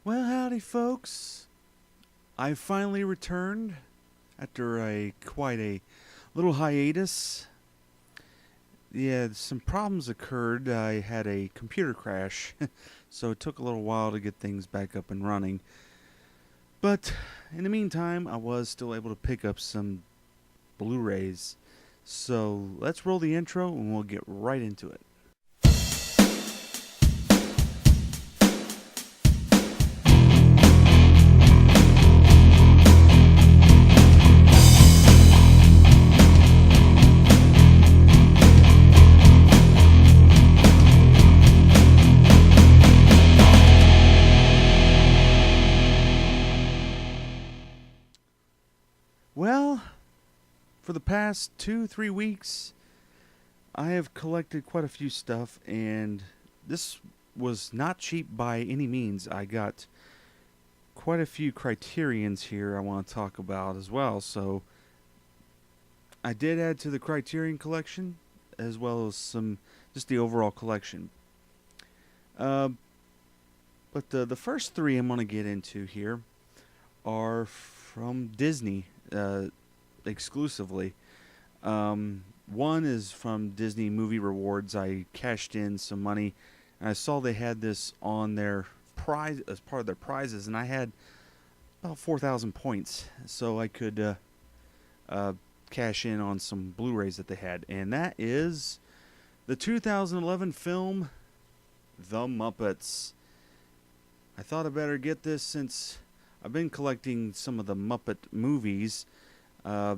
Well, howdy, folks. I finally returned after quite a little hiatus. Yeah, some problems occurred. I had a computer crash, so it took a little while to get things back up and running. But in the meantime, I was still able to pick up some Blu-rays. So let's roll the intro and we'll get right into it. Well, for the past 2-3 weeks, I have collected quite a few stuff, and this was not cheap by any means. I got quite a few Criterions here I want to talk about as well. So I did add to the Criterion collection, as well as just the overall collection. Uh, but the first three I'm going to get into here are from Disney exclusively. One is from Disney Movie Rewards. I cashed in some money, and I saw they had this on their prize as part of their prizes, and I had about 4,000 points, so I could cash in on some Blu-rays that they had, and that is the 2011 film The Muppets. I thought I better get this since I've been collecting some of the Muppet movies. I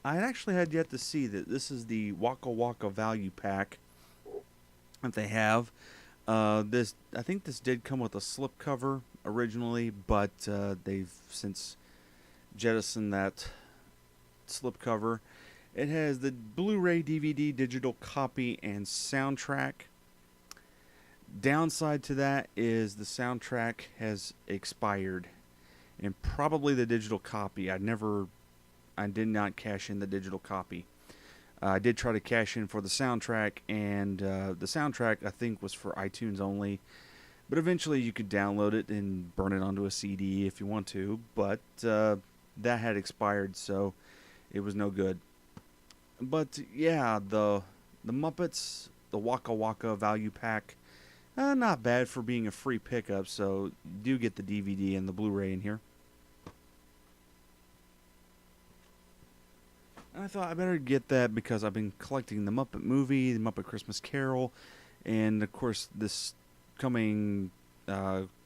actually had yet to see that this is the Wocka value pack that they have. I think this did come with a slipcover originally, but they've since jettisoned that slipcover. It has the Blu-ray DVD digital copy and soundtrack. Downside to that is the soundtrack has expired, and probably the digital copy. I did not cash in the digital copy. I did try to cash in for the soundtrack, and the soundtrack I think was for iTunes only. But eventually you could download it and burn it onto a CD if you want to. But that had expired, so it was no good. But yeah, the Muppets, the Wocka value pack. Not bad for being a free pickup, so you do get the DVD and the Blu-ray in here. And I thought I better get that because I've been collecting the Muppet movie, the Muppet Christmas Carol, and of course this coming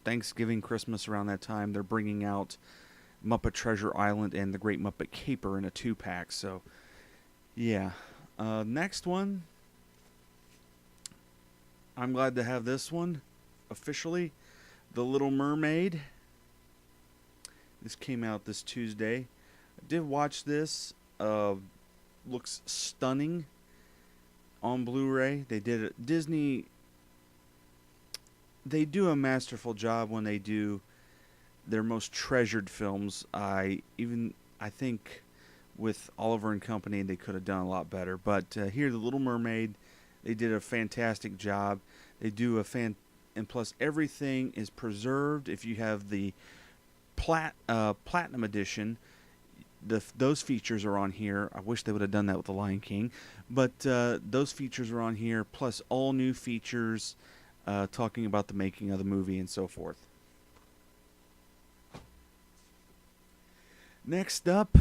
Thanksgiving, Christmas around that time, they're bringing out Muppet Treasure Island and the Great Muppet Caper in a 2-pack. So, yeah. Next one. I'm glad to have this one officially. The Little Mermaid. This came out this Tuesday. I did watch this. Looks stunning on Blu-ray. They did it. Disney, they do a masterful job when they do their most treasured films. I think with Oliver and Company they could have done a lot better. But here, The Little Mermaid, they did a fantastic job. They do and plus everything is preserved. If you have the Platinum Edition, those features are on here. I wish they would have done that with The Lion King. But those features are on here, plus all new features talking about the making of the movie and so forth. Next up,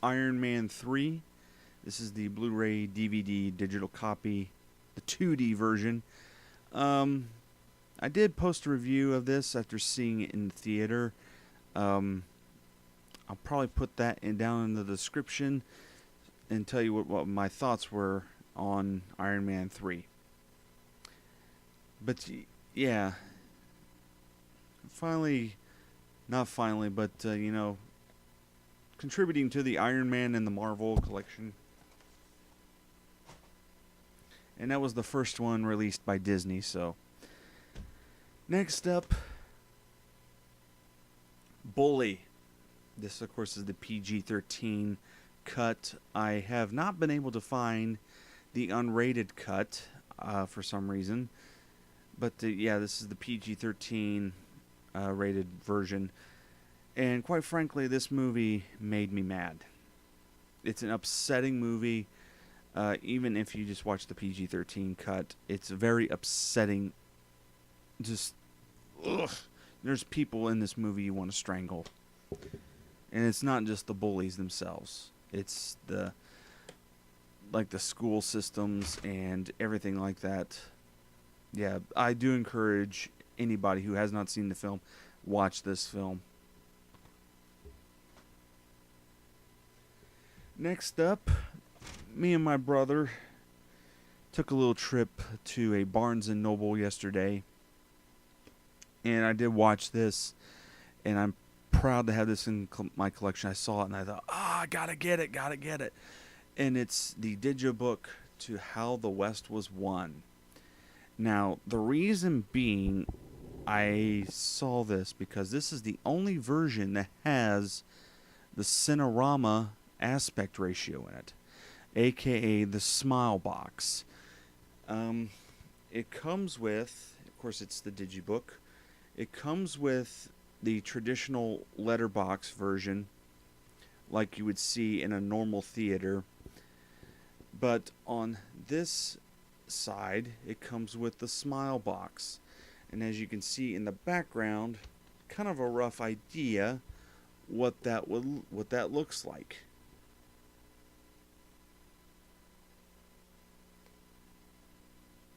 Iron Man 3. This is the Blu-ray DVD digital copy, the 2D version. I did post a review of this after seeing it in the theater. I'll probably put that down in the description and tell you what my thoughts were on Iron Man 3. But yeah, contributing to the Iron Man and the Marvel collection. And that was the first one released by Disney, so. Next up, Bully. This, of course, is the PG-13 cut. I have not been able to find the unrated cut for some reason. But yeah, this is the PG-13 rated version. And quite frankly, this movie made me mad. It's an upsetting movie. Even if you just watch the PG-13 cut, it's very upsetting. Just, ugh. There's people in this movie you want to strangle. And it's not just the bullies themselves. It's the school systems and everything like that. Yeah, I do encourage anybody who has not seen the film, watch this film. Next up, me and my brother took a little trip to a Barnes & Noble yesterday. And I did watch this, and I'm proud to have this in my collection. I saw it, and I thought, I gotta get it. And it's the Digibook to How the West Was Won. Now, the reason being, I saw this because this is the only version that has the Cinerama aspect ratio in it, aka the smile box. It comes with, of course, it's the Digibook. It comes with the traditional letterbox version, like you would see in a normal theater. But on this side, it comes with the smile box. And as you can see in the background, kind of a rough idea what that looks like.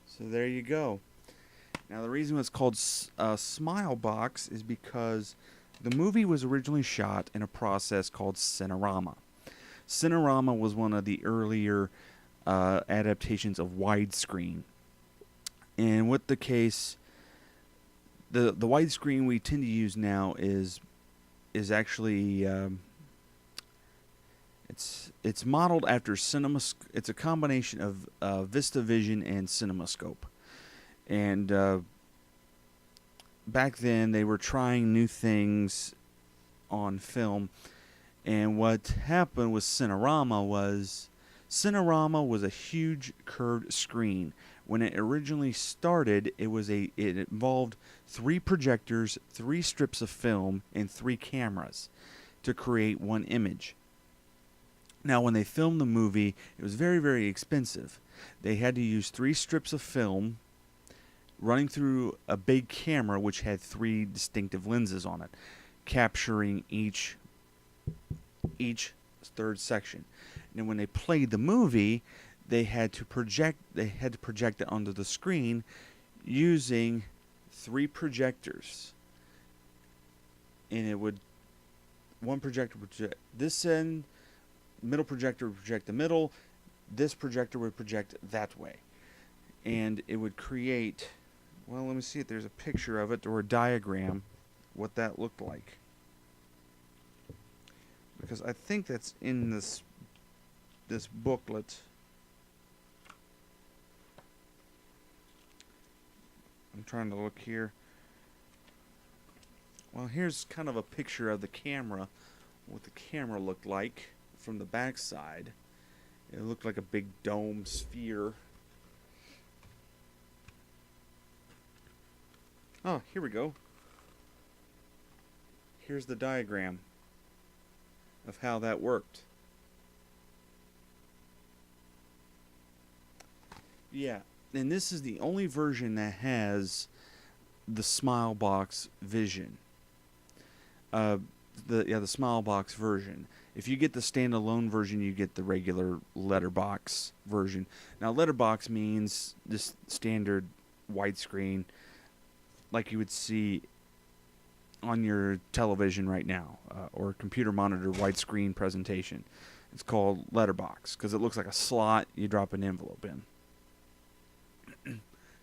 So there you go. Now, the reason it's called Smile Box is because the movie was originally shot in a process called Cinerama. Cinerama was one of the earlier adaptations of widescreen. And with the case, the widescreen we tend to use now is actually it's modeled after it's a combination of VistaVision and CinemaScope. And back then, they were trying new things on film. And what happened with Cinerama was a huge curved screen. When it originally started, it involved 3 projectors, 3 strips of film, and 3 cameras to create one image. Now, when they filmed the movie, it was very, very expensive. They had to use 3 strips of film running through a big camera which had 3 distinctive lenses on it, capturing each third section. And when they played the movie, they had to project it onto the screen using 3 projectors. And one projector would project this end, middle projector would project the middle, this projector would project that way. And it would create, well, let me see if there's a picture of it or a diagram, what that looked like. Because I think that's in this booklet. I'm trying to look here. Well, here's kind of a picture of the camera, what the camera looked like from the back side. It looked like a big dome sphere. Oh, here we go. Here's the diagram of how that worked. Yeah, and this is the only version that has the smile box vision. The smile box version. If you get the standalone version, you get the regular letterbox version. Now, letterbox means this standard widescreen, like you would see on your television right now, or computer monitor widescreen presentation. It's called letterbox because it looks like a slot you drop an envelope in.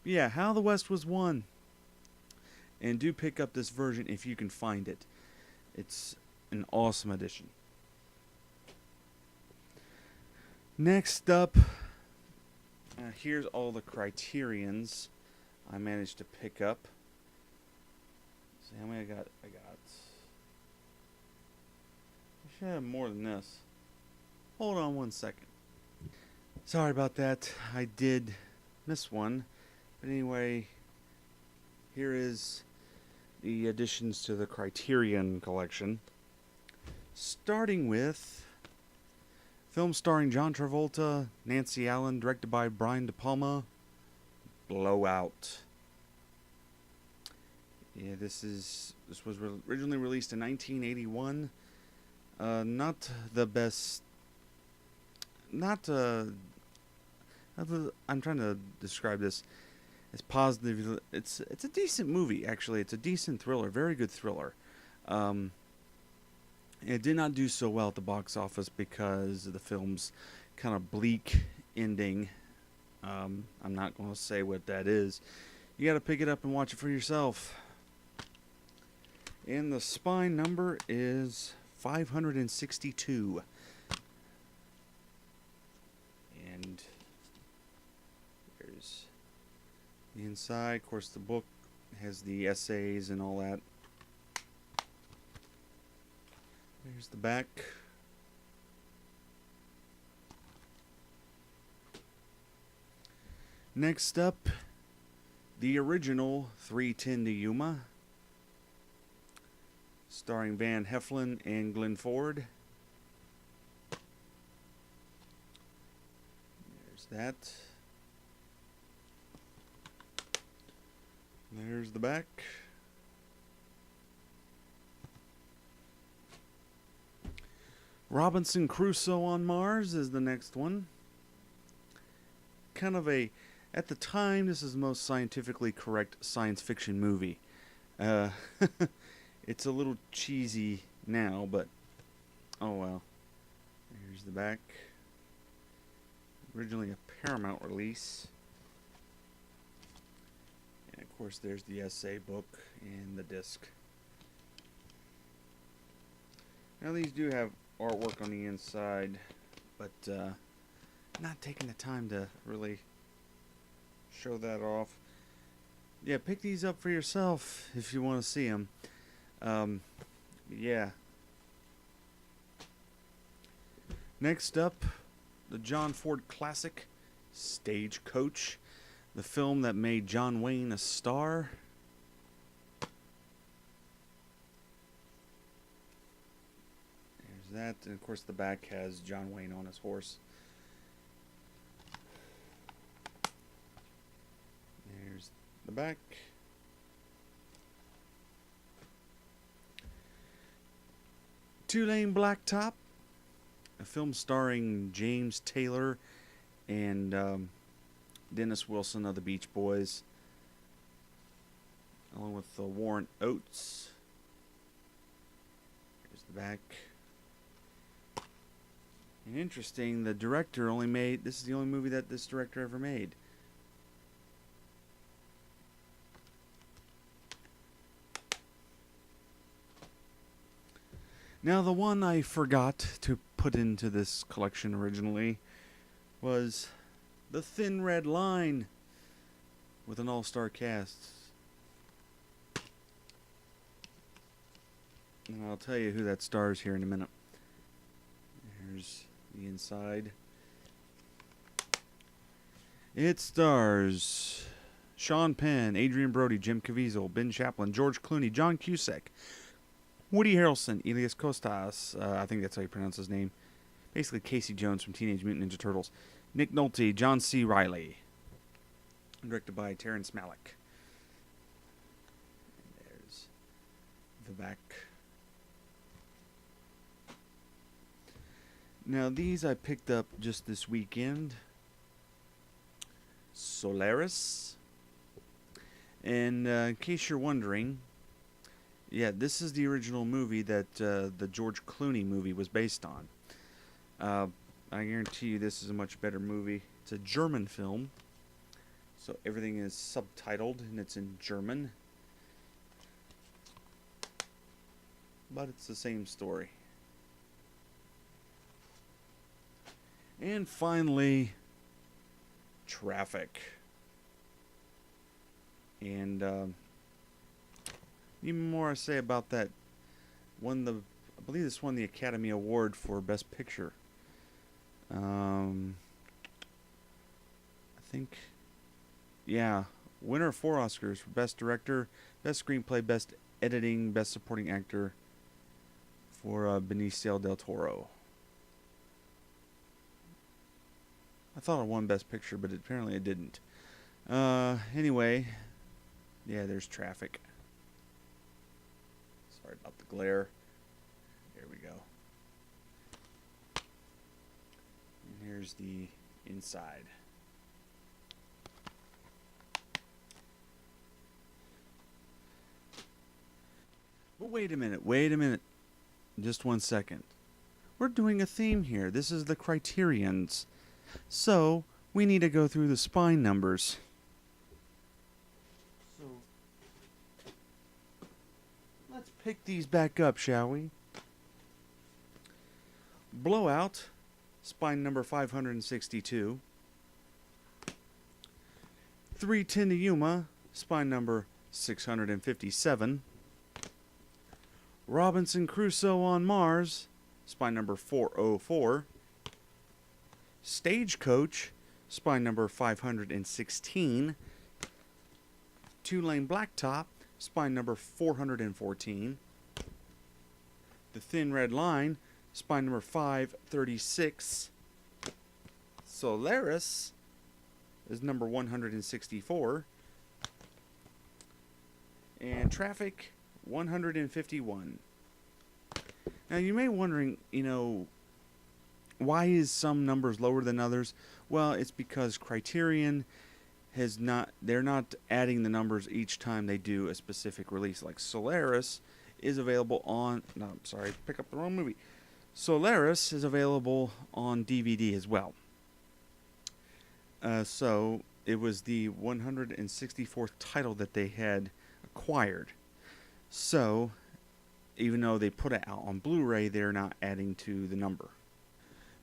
Yeah, How the West Was Won. And do pick up this version if you can find it. It's an awesome edition. Next up, here's all the Criterions I managed to pick up. See how many I got. I should have more than this. Hold on one second. Sorry about that. I did miss one. But anyway, here is the additions to the Criterion collection. Starting with film starring John Travolta, Nancy Allen, directed by Brian De Palma, Blowout. Yeah, this was originally released in 1981. Not the best. I'm trying to describe this as positive. It's a decent movie, actually. It's a decent thriller, very good thriller. It did not do so well at the box office because of the film's kind of bleak ending. I'm not going to say what that is. You got to pick it up and watch it for yourself. And the spine number is 562. And there's the inside. Of course, the book has the essays and all that. There's the back. Next up, the original 310 to Yuma, starring Van Heflin and Glenn Ford. There's that. There's the back. Robinson Crusoe on Mars is the next one. Kind of a, at the time, this is the most scientifically correct science fiction movie. It's a little cheesy now, but oh well. Here's the back. Originally a Paramount release. And of course there's the essay book and the disc. Now these do have artwork on the inside, but not taking the time to really show that off. Yeah, pick these up for yourself if you want to see them. Yeah. Next up, the John Ford classic, Stagecoach, the film that made John Wayne a star. That, and of course the back has John Wayne on his horse. There's the back. Two-Lane Blacktop, a film starring James Taylor and Dennis Wilson of the Beach Boys, along with Warren Oates. Here's the back. And interesting, the director only made, this is the only movie that this director ever made. Now, the one I forgot to put into this collection originally was The Thin Red Line, with an all-star cast. And I'll tell you who that stars here in a minute. Here's the inside. It stars Sean Penn, Adrian Brody, Jim Caviezel, Ben Chaplin, George Clooney, John Cusack, Woody Harrelson, Elias Costas, I think that's how you pronounce his name, basically Casey Jones from Teenage Mutant Ninja Turtles, Nick Nolte, John C. Reilly, directed by Terrence Malick. And there's the back. Now these I picked up just this weekend. Solaris. And in case you're wondering, yeah, this is the original movie that the George Clooney movie was based on. I guarantee you this is a much better movie. It's a German film, so everything is subtitled and it's in German. But it's the same story. And finally, Traffic. And even more I say about that, I believe this won the Academy Award for Best Picture. I think, yeah, Winner of 4 Oscars for Best Director, Best Screenplay, Best Editing, Best Supporting Actor for Benicio del Toro. I thought it won Best Picture, but apparently it didn't. Anyway, yeah, there's traffic. Sorry about the glare. There we go. And here's the inside. But wait a minute. Just 1 second. We're doing a theme here. This is the Criterions. So, we need to go through the spine numbers. So, let's pick these back up, shall we? Blowout, spine number 562. 310 to Yuma, spine number 657. Robinson Crusoe on Mars, spine number 404. Stagecoach, spine number 516. 2-lane Blacktop, spine number 414. The Thin Red Line, spine number 536. Solaris is number 164. And Traffic, 151. Now you may be wondering, why is some numbers lower than others? Well, it's because Criterion they're not adding the numbers each time they do a specific release. Like Solaris is available on, pick up the wrong movie. Solaris is available on DVD as well. So it was the 164th title that they had acquired. So even though they put it out on Blu-ray, they're not adding to the number.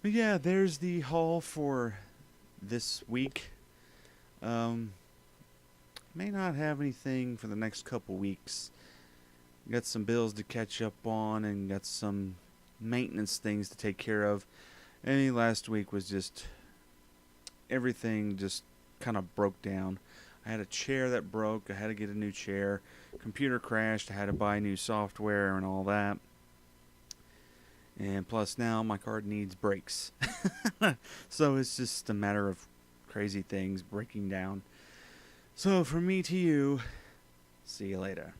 But yeah, there's the haul for this week. May not have anything for the next couple weeks. Got some bills to catch up on and got some maintenance things to take care of. And last week was just everything just kind of broke down. I had a chair that broke. I had to get a new chair. Computer crashed. I had to buy new software and all that. And plus now my card needs brakes. So it's just a matter of crazy things breaking down. So from me to you, see you later.